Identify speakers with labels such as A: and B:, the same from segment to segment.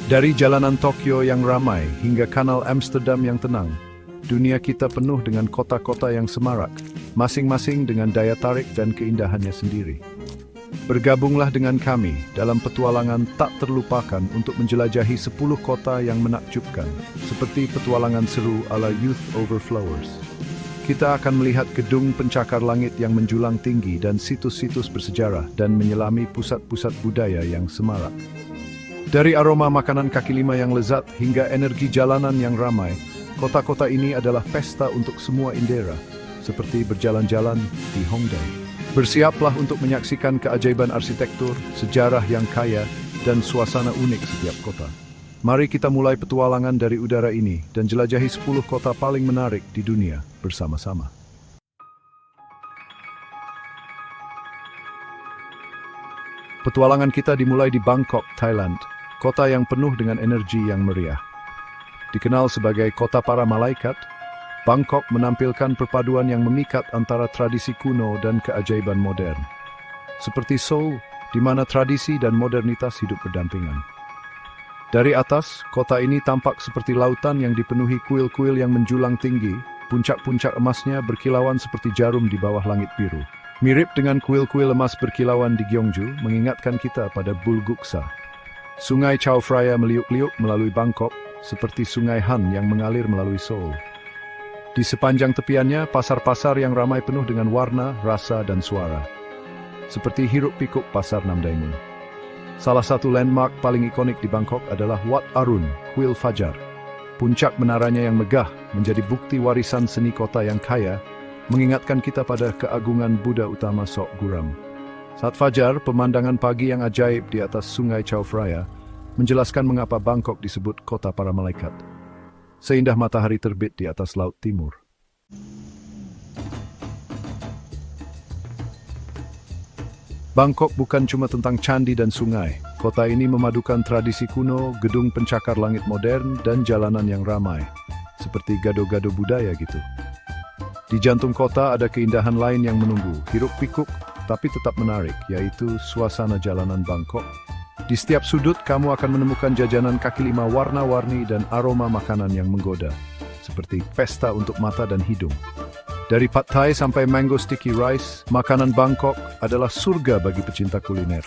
A: Dari jalanan Tokyo yang ramai hingga kanal Amsterdam yang tenang, dunia kita penuh dengan kota-kota yang semarak, masing-masing dengan daya tarik dan keindahannya sendiri. Bergabunglah dengan kami dalam petualangan tak terlupakan untuk menjelajahi 10 kota yang menakjubkan, seperti petualangan seru ala Youth Over Flowers. Kita akan melihat gedung pencakar langit yang menjulang tinggi dan situs-situs bersejarah dan menyelami pusat-pusat budaya yang semarak. Dari aroma makanan kaki lima yang lezat hingga energi jalanan yang ramai, kota-kota ini adalah pesta untuk semua indera, seperti berjalan-jalan di Hongdae. Bersiaplah untuk menyaksikan keajaiban arsitektur, sejarah yang kaya, dan suasana unik setiap kota. Mari kita mulai petualangan dari udara ini dan jelajahi 10 kota paling menarik di dunia bersama-sama. Petualangan kita dimulai di Bangkok, Thailand, kota yang penuh dengan energi yang meriah. Dikenal sebagai kota para malaikat, Bangkok menampilkan perpaduan yang memikat antara tradisi kuno dan keajaiban modern. Seperti Seoul, di mana tradisi dan modernitas hidup berdampingan. Dari atas, kota ini tampak seperti lautan yang dipenuhi kuil-kuil yang menjulang tinggi, puncak-puncak emasnya berkilauan seperti jarum di bawah langit biru. Mirip dengan kuil-kuil emas berkilauan di Gyeongju, mengingatkan kita pada Bulguksa. Sungai Chao Phraya meliuk-liuk melalui Bangkok, seperti Sungai Han yang mengalir melalui Seoul. Di sepanjang tepiannya, pasar-pasar yang ramai penuh dengan warna, rasa, dan suara. Seperti hiruk-pikuk pasar Namdaemun. Salah satu landmark paling ikonik di Bangkok adalah Wat Arun, Kuil Fajar. Puncak menaranya yang megah menjadi bukti warisan seni kota yang kaya, mengingatkan kita pada keagungan Buddha utama Sok Guram. Saat fajar, pemandangan pagi yang ajaib di atas Sungai Chao Phraya menjelaskan mengapa Bangkok disebut kota para malaikat. Seindah matahari terbit di atas Laut Timur. Bangkok bukan cuma tentang candi dan sungai. Kota ini memadukan tradisi kuno, gedung pencakar langit modern, dan jalanan yang ramai. Seperti gado-gado budaya gitu. Di jantung kota ada keindahan lain yang menunggu, hiruk-pikuk, tapi tetap menarik, yaitu suasana jalanan Bangkok. Di setiap sudut, kamu akan menemukan jajanan kaki lima warna-warni dan aroma makanan yang menggoda, seperti pesta untuk mata dan hidung. Dari Pad Thai sampai mango sticky rice, makanan Bangkok adalah surga bagi pecinta kuliner.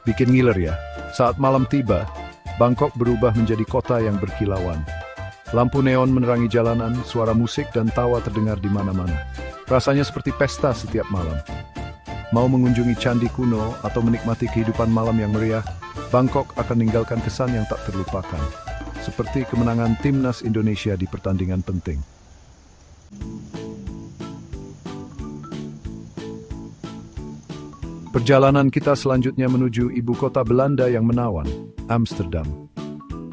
A: Bikin ngiler ya, saat malam tiba, Bangkok berubah menjadi kota yang berkilauan. Lampu neon menerangi jalanan, suara musik dan tawa terdengar di mana-mana. Rasanya seperti pesta setiap malam. Mau mengunjungi candi kuno atau menikmati kehidupan malam yang meriah, Bangkok akan meninggalkan kesan yang tak terlupakan, seperti kemenangan timnas Indonesia di pertandingan penting. Perjalanan kita selanjutnya menuju ibu kota Belanda yang menawan, Amsterdam.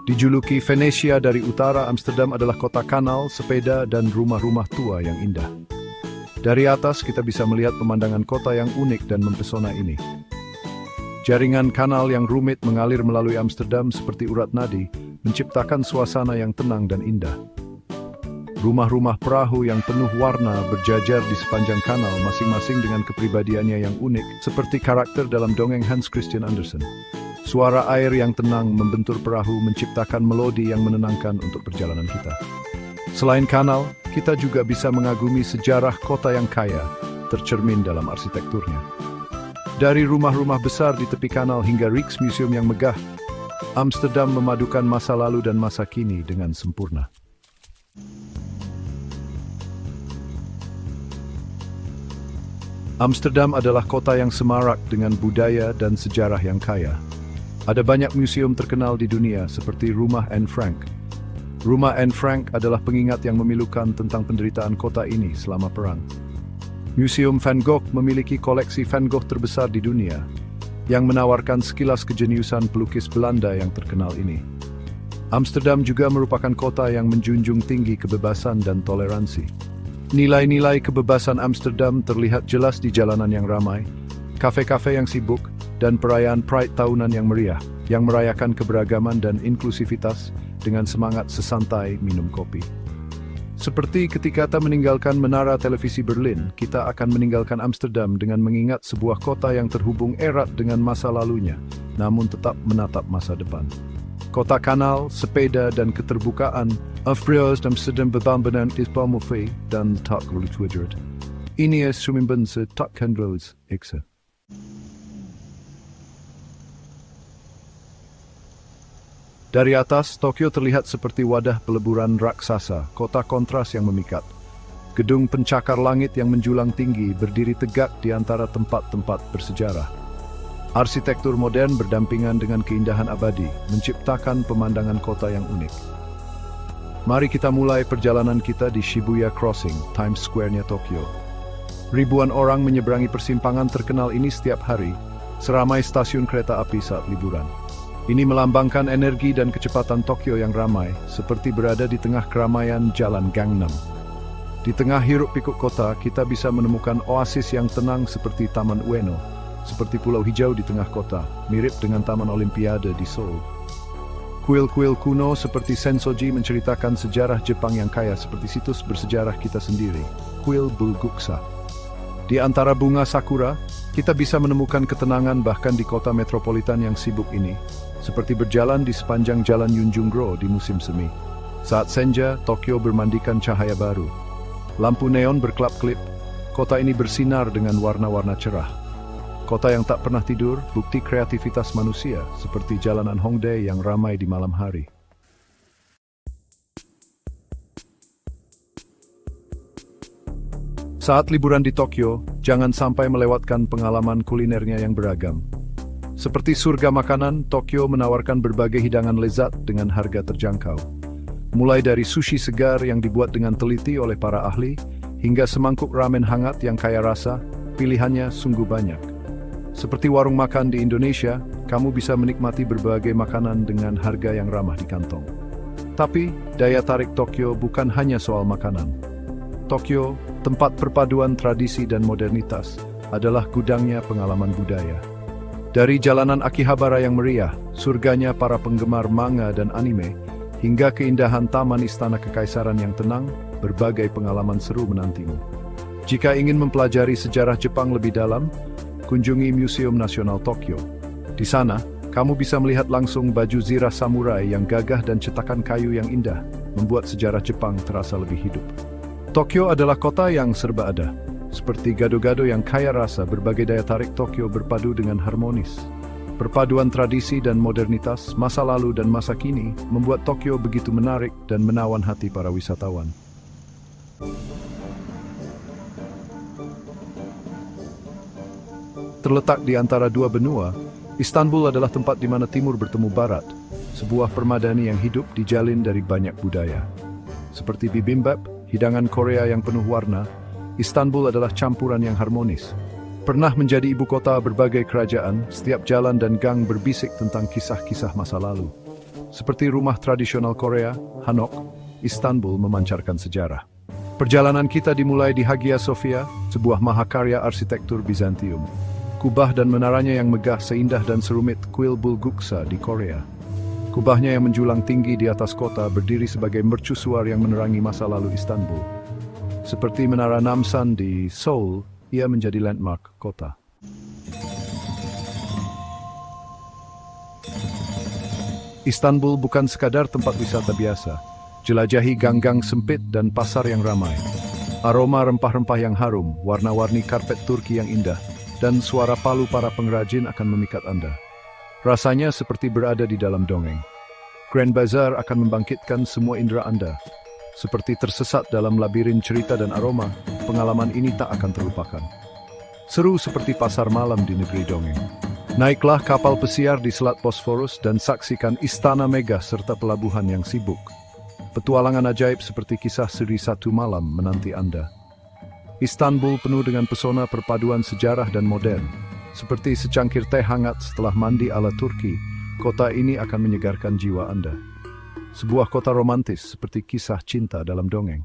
A: Dijuluki Venesia dari utara, Amsterdam adalah kota kanal, sepeda, dan rumah-rumah tua yang indah. Dari atas kita bisa melihat pemandangan kota yang unik dan mempesona ini. Jaringan kanal yang rumit mengalir melalui Amsterdam seperti urat nadi, menciptakan suasana yang tenang dan indah. Rumah-rumah perahu yang penuh warna berjajar di sepanjang kanal, masing-masing dengan kepribadiannya yang unik, seperti karakter dalam dongeng Hans Christian Andersen. Suara air yang tenang membentur perahu menciptakan melodi yang menenangkan untuk perjalanan kita. Selain kanal, kita juga bisa mengagumi sejarah kota yang kaya, tercermin dalam arsitekturnya. Dari rumah-rumah besar di tepi kanal hingga Rijksmuseum yang megah, Amsterdam memadukan masa lalu dan masa kini dengan sempurna. Amsterdam adalah kota yang semarak dengan budaya dan sejarah yang kaya. Ada banyak museum terkenal di dunia seperti Rumah Anne Frank. Rumah Anne Frank adalah pengingat yang memilukan tentang penderitaan kota ini selama perang. Museum Van Gogh memiliki koleksi Van Gogh terbesar di dunia, yang menawarkan sekilas kejeniusan pelukis Belanda yang terkenal ini. Amsterdam juga merupakan kota yang menjunjung tinggi kebebasan dan toleransi. Nilai-nilai kebebasan Amsterdam terlihat jelas di jalanan yang ramai, kafe-kafe yang sibuk, dan perayaan Pride tahunan yang meriah, yang merayakan keberagaman dan inklusivitas dengan semangat sesantai minum kopi. Seperti ketika kita meninggalkan menara televisi Berlin, kita akan meninggalkan Amsterdam dengan mengingat sebuah kota yang terhubung erat dengan masa lalunya, namun tetap menatap masa depan. Kota kanal, sepeda, dan keterbukaan, Afbrios dan sedang berbambanan di Palmofi dan tak Twitter. Ini sumimban se takkan rose, iksa. Dari atas, Tokyo terlihat seperti wadah peleburan raksasa, kota kontras yang memikat. Gedung pencakar langit yang menjulang tinggi berdiri tegak di antara tempat-tempat bersejarah. Arsitektur modern berdampingan dengan keindahan abadi, menciptakan pemandangan kota yang unik. Mari kita mulai perjalanan kita di Shibuya Crossing, Times Square-nya Tokyo. Ribuan orang menyeberangi persimpangan terkenal ini setiap hari, seramai stasiun kereta api saat liburan. Ini melambangkan energi dan kecepatan Tokyo yang ramai, seperti berada di tengah keramaian Jalan Gangnam. Di tengah hiruk-pikuk kota, kita bisa menemukan oasis yang tenang seperti Taman Ueno, seperti pulau hijau di tengah kota, mirip dengan Taman Olimpiade di Seoul. Kuil-kuil kuno seperti Sensoji menceritakan sejarah Jepang yang kaya seperti situs bersejarah kita sendiri, Kuil Bulguksa. Di antara bunga sakura, kita bisa menemukan ketenangan bahkan di kota metropolitan yang sibuk ini, seperti berjalan di sepanjang jalan Yunjungro di musim semi. Saat senja, Tokyo bermandikan cahaya baru. Lampu neon berkelap-kelip, kota ini bersinar dengan warna-warna cerah. Kota yang tak pernah tidur, bukti kreativitas manusia, seperti jalanan Hongdae yang ramai di malam hari. Saat liburan di Tokyo, jangan sampai melewatkan pengalaman kulinernya yang beragam. Seperti surga makanan, Tokyo menawarkan berbagai hidangan lezat dengan harga terjangkau. Mulai dari sushi segar yang dibuat dengan teliti oleh para ahli, hingga semangkuk ramen hangat yang kaya rasa, pilihannya sungguh banyak. Seperti warung makan di Indonesia, kamu bisa menikmati berbagai makanan dengan harga yang ramah di kantong. Tapi, daya tarik Tokyo bukan hanya soal makanan. Tokyo, tempat perpaduan tradisi dan modernitas, adalah gudangnya pengalaman budaya. Dari jalanan Akihabara yang meriah, surganya para penggemar manga dan anime, hingga keindahan taman istana kekaisaran yang tenang, berbagai pengalaman seru menantimu. Jika ingin mempelajari sejarah Jepang lebih dalam, kunjungi Museum Nasional Tokyo. Di sana, kamu bisa melihat langsung baju zirah samurai yang gagah dan cetakan kayu yang indah, membuat sejarah Jepang terasa lebih hidup. Tokyo adalah kota yang serba ada. Seperti gado-gado yang kaya rasa, berbagai daya tarik Tokyo berpadu dengan harmonis. Perpaduan tradisi dan modernitas, masa lalu dan masa kini, membuat Tokyo begitu menarik dan menawan hati para wisatawan. Terletak di antara dua benua, Istanbul adalah tempat di mana timur bertemu barat, sebuah permadani yang hidup dijalin dari banyak budaya. Seperti bibimbap, hidangan Korea yang penuh warna, Istanbul adalah campuran yang harmonis. Pernah menjadi ibu kota berbagai kerajaan, setiap jalan dan gang berbisik tentang kisah-kisah masa lalu. Seperti rumah tradisional Korea, Hanok, Istanbul memancarkan sejarah. Perjalanan kita dimulai di Hagia Sophia, sebuah mahakarya arsitektur Bizantium. Kubah dan menaranya yang megah seindah dan serumit kuil Bulguksa di Korea. Kubahnya yang menjulang tinggi di atas kota berdiri sebagai mercusuar yang menerangi masa lalu Istanbul. Seperti Menara Namsan di Seoul, ia menjadi landmark kota. Istanbul bukan sekadar tempat wisata biasa. Jelajahi gang-gang sempit dan pasar yang ramai. Aroma rempah-rempah yang harum, warna-warni karpet Turki yang indah, dan suara palu para pengrajin akan memikat Anda. Rasanya seperti berada di dalam dongeng. Grand Bazaar akan membangkitkan semua indera Anda. Seperti tersesat dalam labirin cerita dan aroma, pengalaman ini tak akan terlupakan. Seru seperti pasar malam di negeri dongeng. Naiklah kapal pesiar di Selat Bosphorus dan saksikan istana megah serta pelabuhan yang sibuk. Petualangan ajaib seperti kisah seri satu malam menanti Anda. Istanbul penuh dengan pesona perpaduan sejarah dan modern. Seperti secangkir teh hangat setelah mandi ala Turki, kota ini akan menyegarkan jiwa Anda. Sebuah kota romantis seperti kisah cinta dalam dongeng.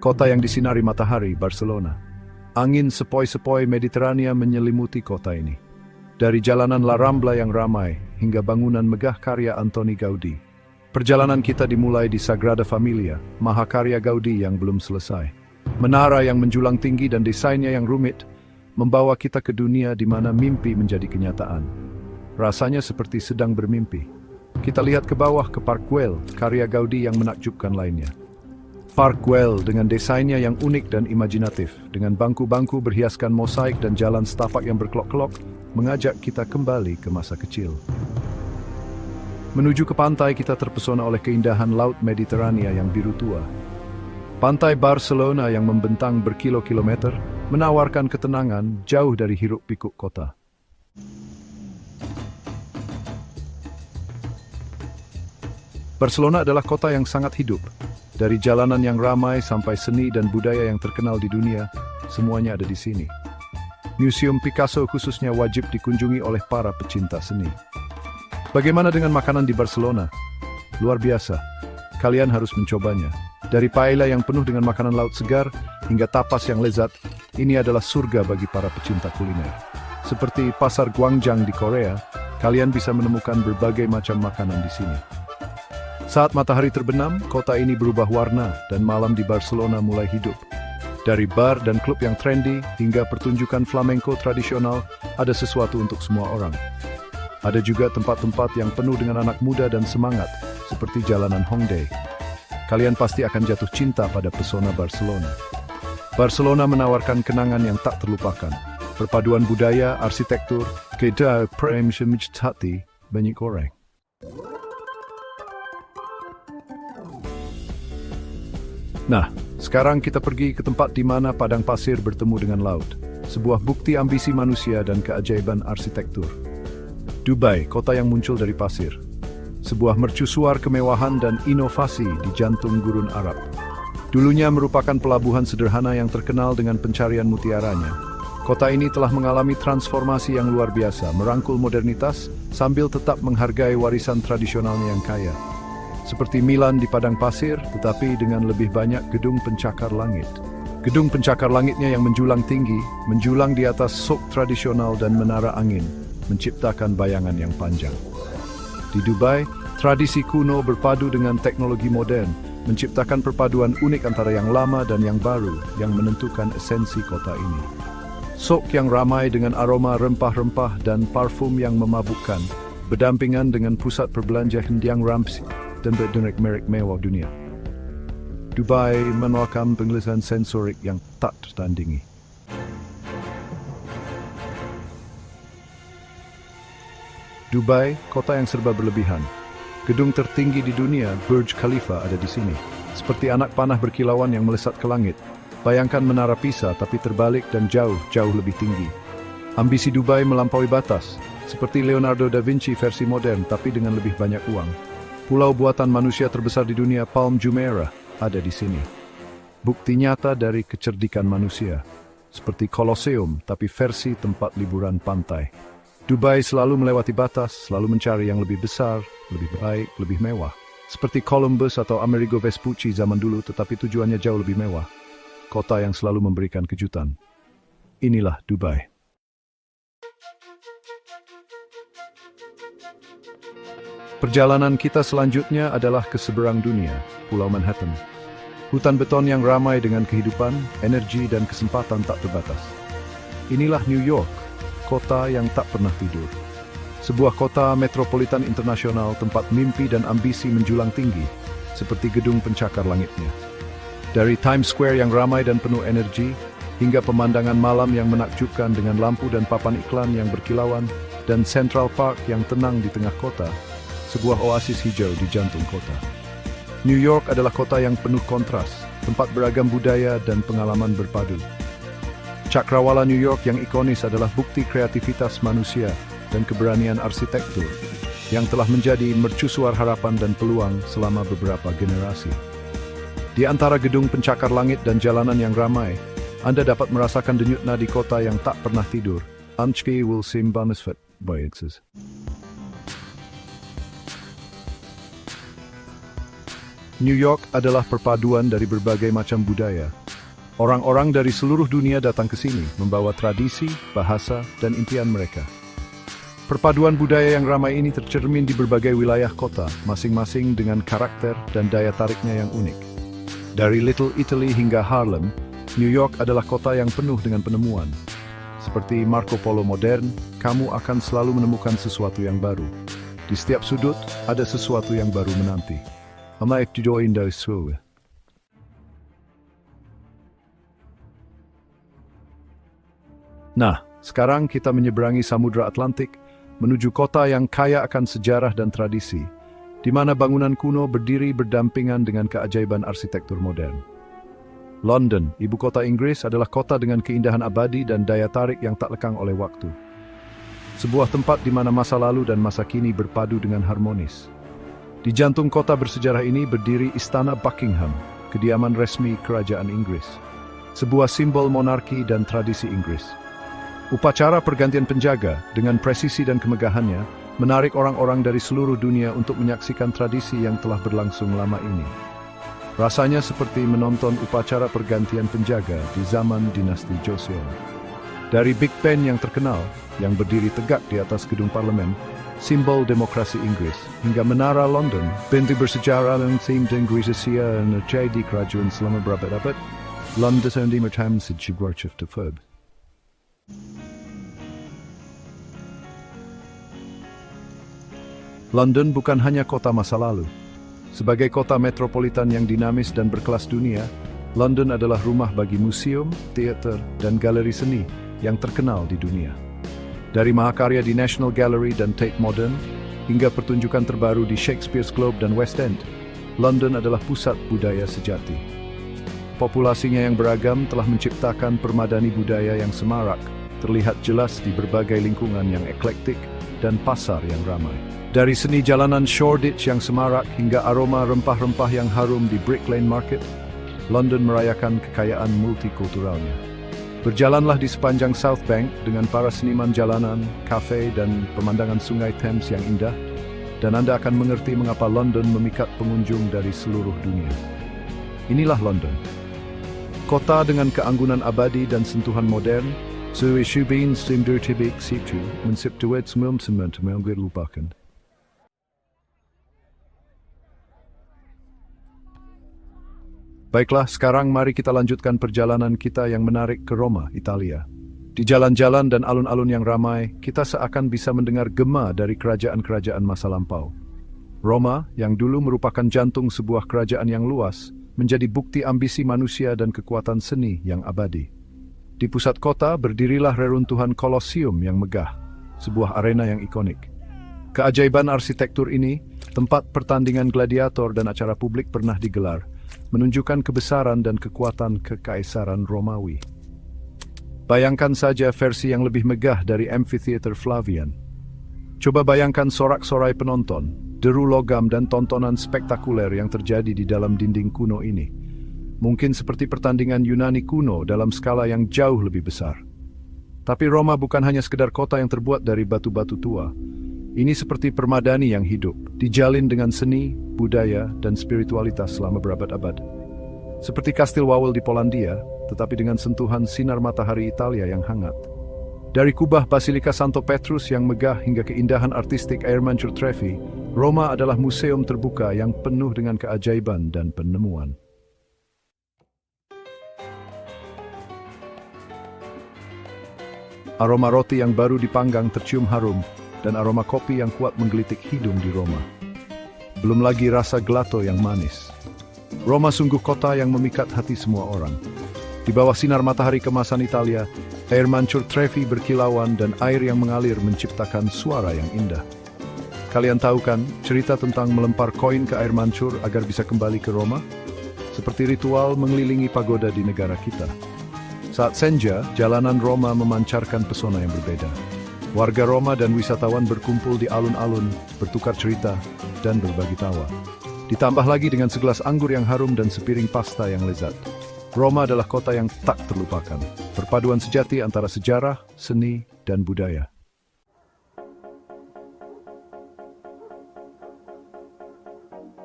A: Kota yang disinari matahari, Barcelona. Angin sepoi-sepoi Mediterania menyelimuti kota ini. Dari jalanan La Rambla yang ramai hingga bangunan megah karya Antoni Gaudi. Perjalanan kita dimulai di Sagrada Familia, mahakarya Gaudi yang belum selesai. Menara yang menjulang tinggi dan desainnya yang rumit membawa kita ke dunia di mana mimpi menjadi kenyataan. Rasanya seperti sedang bermimpi. Kita lihat ke bawah ke Park Güell, karya Gaudi yang menakjubkan lainnya. Park Güell dengan desainnya yang unik dan imajinatif, dengan bangku-bangku berhiaskan mosaik dan jalan setapak yang berkelok-kelok, mengajak kita kembali ke masa kecil. Menuju ke pantai, kita terpesona oleh keindahan Laut Mediterania yang biru tua. Pantai Barcelona yang membentang berkilo-kilometer menawarkan ketenangan jauh dari hiruk-pikuk kota. Barcelona adalah kota yang sangat hidup. Dari jalanan yang ramai sampai seni dan budaya yang terkenal di dunia, semuanya ada di sini. Museum Picasso khususnya wajib dikunjungi oleh para pecinta seni. Bagaimana dengan makanan di Barcelona? Luar biasa. Kalian harus mencobanya. Dari paella yang penuh dengan makanan laut segar hingga tapas yang lezat, ini adalah surga bagi para pecinta kuliner. Seperti pasar Gwangjang di Korea, kalian bisa menemukan berbagai macam makanan di sini. Saat matahari terbenam, kota ini berubah warna dan malam di Barcelona mulai hidup. Dari bar dan klub yang trendy hingga pertunjukan flamenco tradisional, ada sesuatu untuk semua orang. Ada juga tempat-tempat yang penuh dengan anak muda dan semangat, seperti jalanan Hongdae. Kalian pasti akan jatuh cinta pada pesona Barcelona. Barcelona menawarkan kenangan yang tak terlupakan. Perpaduan budaya, arsitektur, keda hati, banyak orang. Nah, sekarang kita pergi ke tempat di mana padang pasir bertemu dengan laut. Sebuah bukti ambisi manusia dan keajaiban arsitektur. Dubai, kota yang muncul dari pasir. Sebuah mercusuar kemewahan dan inovasi di jantung gurun Arab. Dulunya merupakan pelabuhan sederhana yang terkenal dengan pencarian mutiaranya. Kota ini telah mengalami transformasi yang luar biasa, merangkul modernitas sambil tetap menghargai warisan tradisionalnya yang kaya. Seperti Milan di padang pasir, tetapi dengan lebih banyak gedung pencakar langit. Gedung pencakar langitnya yang menjulang tinggi, menjulang di atas sok tradisional dan menara angin, menciptakan bayangan yang panjang. Di Dubai, tradisi kuno berpadu dengan teknologi modern, menciptakan perpaduan unik antara yang lama dan yang baru, yang menentukan esensi kota ini. Sok yang ramai dengan aroma rempah-rempah dan parfum yang memabukkan, berdampingan dengan pusat perbelanjaan yang ramai dan merek mewah dunia. Dubai menawarkan penglihatan sensorik yang tak tertandingi. Dubai, kota yang serba berlebihan. Gedung tertinggi di dunia, Burj Khalifa, ada di sini. Seperti anak panah berkilauan yang melesat ke langit. Bayangkan menara Pisa tapi terbalik dan jauh lebih tinggi. Ambisi Dubai melampaui batas. Seperti Leonardo da Vinci versi modern tapi dengan lebih banyak uang. Pulau buatan manusia terbesar di dunia, Palm Jumeirah, ada di sini. Bukti nyata dari kecerdikan manusia. Seperti Colosseum tapi versi tempat liburan pantai. Dubai selalu melewati batas, selalu mencari yang lebih besar, lebih baik, lebih mewah. Seperti Columbus atau Amerigo Vespucci zaman dulu, tetapi tujuannya jauh lebih mewah. Kota yang selalu memberikan kejutan. Inilah Dubai. Perjalanan kita selanjutnya adalah ke seberang dunia, Pulau Manhattan. Hutan beton yang ramai dengan kehidupan, energi, dan kesempatan tak terbatas. Inilah New York. Kota yang tak pernah tidur. Sebuah kota metropolitan internasional tempat mimpi dan ambisi menjulang tinggi, seperti gedung pencakar langitnya. Dari Times Square yang ramai dan penuh energi, hingga pemandangan malam yang menakjubkan dengan lampu dan papan iklan yang berkilauan, dan Central Park yang tenang di tengah kota, sebuah oasis hijau di jantung kota. New York adalah kota yang penuh kontras, tempat beragam budaya dan pengalaman berpadu. Cakrawala New York yang ikonis adalah bukti kreativitas manusia dan keberanian arsitektur yang telah menjadi mercusuar harapan dan peluang selama beberapa generasi. Di antara gedung pencakar langit dan jalanan yang ramai, Anda dapat merasakan denyut nadi kota yang tak pernah tidur. Anchki will seem banisfet by it. New York adalah perpaduan dari berbagai macam budaya. Orang-orang dari seluruh dunia datang ke sini, membawa tradisi, bahasa, dan impian mereka. Perpaduan budaya yang ramai ini tercermin di berbagai wilayah kota, masing-masing dengan karakter dan daya tariknya yang unik. Dari Little Italy hingga Harlem, New York adalah kota yang penuh dengan penemuan. Seperti Marco Polo modern, kamu akan selalu menemukan sesuatu yang baru. Di setiap sudut, ada sesuatu yang baru menanti. Nah, sekarang kita menyeberangi Samudra Atlantik menuju kota yang kaya akan sejarah dan tradisi, di mana bangunan kuno berdiri berdampingan dengan keajaiban arsitektur modern. London, ibu kota Inggris, adalah kota dengan keindahan abadi dan daya tarik yang tak lekang oleh waktu. Sebuah tempat di mana masa lalu dan masa kini berpadu dengan harmonis. Di jantung kota bersejarah ini berdiri Istana Buckingham, kediaman resmi Kerajaan Inggris. Sebuah simbol monarki dan tradisi Inggris. Upacara pergantian penjaga dengan presisi dan kemegahannya menarik orang-orang dari seluruh dunia untuk menyaksikan tradisi yang telah berlangsung lama ini. Rasanya seperti menonton upacara pergantian penjaga di zaman dinasti Joseon. Dari Big Ben yang terkenal, yang berdiri tegak di atas gedung parlemen, simbol demokrasi Inggris, hingga menara London, pintu bersejarah yang seemed Inggris Asia dan di kerajaan selama berabad-abad, London di mertam sejumlah terfeb. London bukan hanya kota masa lalu. Sebagai kota metropolitan yang dinamis dan berkelas dunia, London adalah rumah bagi museum, teater, dan galeri seni yang terkenal di dunia. Dari mahakarya di National Gallery dan Tate Modern, hingga pertunjukan terbaru di Shakespeare's Globe dan West End, London adalah pusat budaya sejati. Populasinya yang beragam telah menciptakan permadani budaya yang semarak, terlihat jelas di berbagai lingkungan yang eklektik dan pasar yang ramai. Dari seni jalanan Shoreditch yang semarak hingga aroma rempah-rempah yang harum di Brick Lane Market, London merayakan kekayaan multikulturalnya. Berjalanlah di sepanjang South Bank dengan para seniman jalanan, kafe, dan pemandangan sungai Thames yang indah, dan Anda akan mengerti mengapa London memikat pengunjung dari seluruh dunia. Inilah London. Kota dengan keanggunan abadi dan sentuhan modern, Suishubin Simdur Tibik Situ, mensiptuet semum-semen lupakan. Baiklah, sekarang mari kita lanjutkan perjalanan kita yang menarik ke Roma, Italia. Di jalan-jalan dan alun-alun yang ramai, kita seakan bisa mendengar gema dari kerajaan-kerajaan masa lampau. Roma, yang dulu merupakan jantung sebuah kerajaan yang luas, menjadi bukti ambisi manusia dan kekuatan seni yang abadi. Di pusat kota berdirilah reruntuhan Kolosium yang megah, sebuah arena yang ikonik. Keajaiban arsitektur ini, tempat pertandingan gladiator dan acara publik pernah digelar, menunjukkan kebesaran dan kekuatan kekaisaran Romawi. Bayangkan saja versi yang lebih megah dari Amphitheater Flavian. Coba bayangkan sorak-sorai penonton, deru logam dan tontonan spektakuler yang terjadi di dalam dinding kuno ini. Mungkin seperti pertandingan Yunani kuno dalam skala yang jauh lebih besar. Tapi Roma bukan hanya sekedar kota yang terbuat dari batu-batu tua. Ini seperti permadani yang hidup, dijalin dengan seni, budaya, dan spiritualitas selama berabad-abad. Seperti Kastil Wawel di Polandia, tetapi dengan sentuhan sinar matahari Italia yang hangat. Dari kubah Basilika Santo Petrus yang megah hingga keindahan artistik air mancur Trevi, Roma adalah museum terbuka yang penuh dengan keajaiban dan penemuan. Aroma roti yang baru dipanggang tercium harum, dan aroma kopi yang kuat menggelitik hidung di Roma. Belum lagi rasa gelato yang manis. Roma sungguh kota yang memikat hati semua orang. Di bawah sinar matahari kemasan Italia, air mancur Trevi berkilauan dan air yang mengalir menciptakan suara yang indah. Kalian tahu kan cerita tentang melempar koin ke air mancur agar bisa kembali ke Roma? Seperti ritual mengelilingi pagoda di negara kita. Saat senja, jalanan Roma memancarkan pesona yang berbeda. Warga Roma dan wisatawan berkumpul di alun-alun, bertukar cerita, dan berbagi tawa. Ditambah lagi dengan segelas anggur yang harum dan sepiring pasta yang lezat. Roma adalah kota yang tak terlupakan, perpaduan sejati antara sejarah, seni, dan budaya.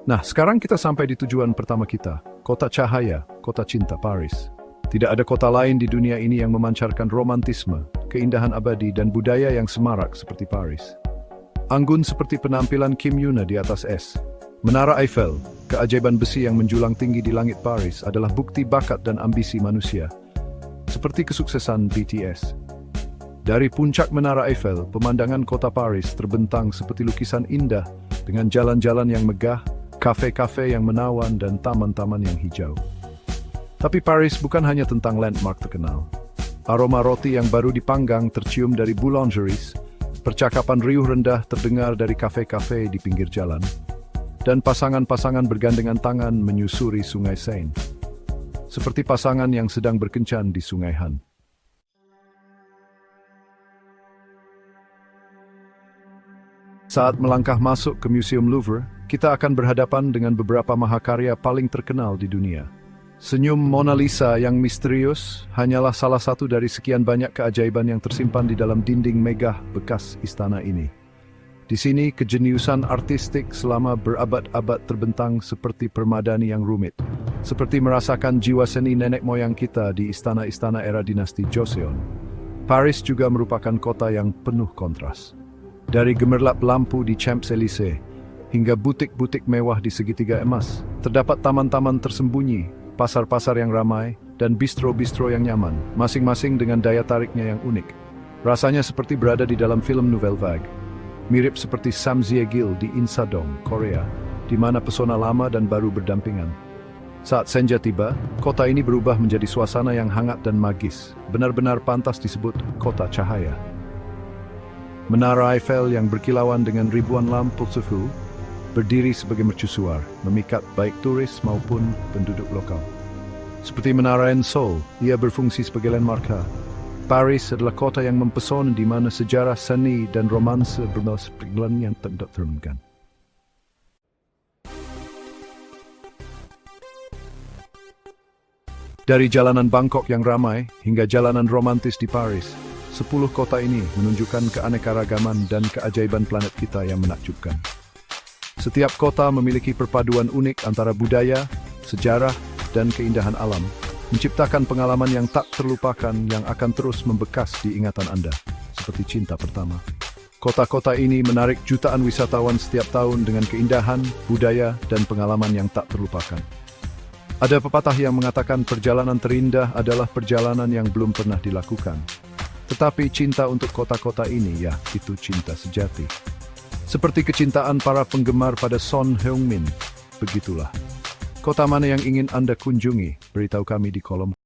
A: Nah, sekarang kita sampai di tujuan pertama kita, kota cahaya, kota cinta Paris. Tidak ada kota lain di dunia ini yang memancarkan romantisme, keindahan abadi, dan budaya yang semarak seperti Paris. Anggun seperti penampilan Kim Yuna di atas es. Menara Eiffel, keajaiban besi yang menjulang tinggi di langit Paris, adalah bukti bakat dan ambisi manusia. Seperti kesuksesan BTS. Dari puncak Menara Eiffel, pemandangan kota Paris terbentang seperti lukisan indah dengan jalan-jalan yang megah, kafe-kafe yang menawan, dan taman-taman yang hijau. Tapi Paris bukan hanya tentang landmark terkenal. Aroma roti yang baru dipanggang tercium dari boulangeries, percakapan riuh rendah terdengar dari kafe-kafe di pinggir jalan, dan pasangan-pasangan bergandengan tangan menyusuri Sungai Seine, seperti pasangan yang sedang berkencan di Sungai Han. Saat melangkah masuk ke Museum Louvre, kita akan berhadapan dengan beberapa mahakarya paling terkenal di dunia. Senyum Mona Lisa yang misterius hanyalah salah satu dari sekian banyak keajaiban yang tersimpan di dalam dinding megah bekas istana ini. Di sini, kejeniusan artistik selama berabad-abad terbentang seperti permadani yang rumit, seperti merasakan jiwa seni nenek moyang kita di istana-istana era dinasti Joseon. Paris juga merupakan kota yang penuh kontras. Dari gemerlap lampu di Champs-Élysées hingga butik-butik mewah di segitiga emas, terdapat taman-taman tersembunyi, pasar-pasar yang ramai, dan bistro-bistro yang nyaman, masing-masing dengan daya tariknya yang unik. Rasanya seperti berada di dalam film Nouvelle Vague, mirip seperti Samgyeopsal di Insadong, Korea, di mana pesona lama dan baru berdampingan. Saat senja tiba, kota ini berubah menjadi suasana yang hangat dan magis, benar-benar pantas disebut kota cahaya. Menara Eiffel yang berkilauan dengan ribuan lampu sufu berdiri sebagai mercusuar, memikat baik turis maupun penduduk lokal. Seperti Menara en Seoul, ia berfungsi sebagai landmark. Paris adalah kota yang mempesona di mana sejarah seni dan romansa bermesratan yang tidak terhentikan. Dari jalanan Bangkok yang ramai hingga jalanan romantis di Paris, 10 kota ini menunjukkan keanekaragaman dan keajaiban planet kita yang menakjubkan. Setiap kota memiliki perpaduan unik antara budaya, sejarah, dan keindahan alam, menciptakan pengalaman yang tak terlupakan yang akan terus membekas di ingatan Anda, seperti cinta pertama. Kota-kota ini menarik jutaan wisatawan setiap tahun dengan keindahan, budaya, dan pengalaman yang tak terlupakan. Ada pepatah yang mengatakan perjalanan terindah adalah perjalanan yang belum pernah dilakukan. Tetapi cinta untuk kota-kota ini, ya, itu cinta sejati. Seperti kecintaan para penggemar pada Son Heung-min, begitulah. Kota mana yang ingin Anda kunjungi? Beritahu kami di kolom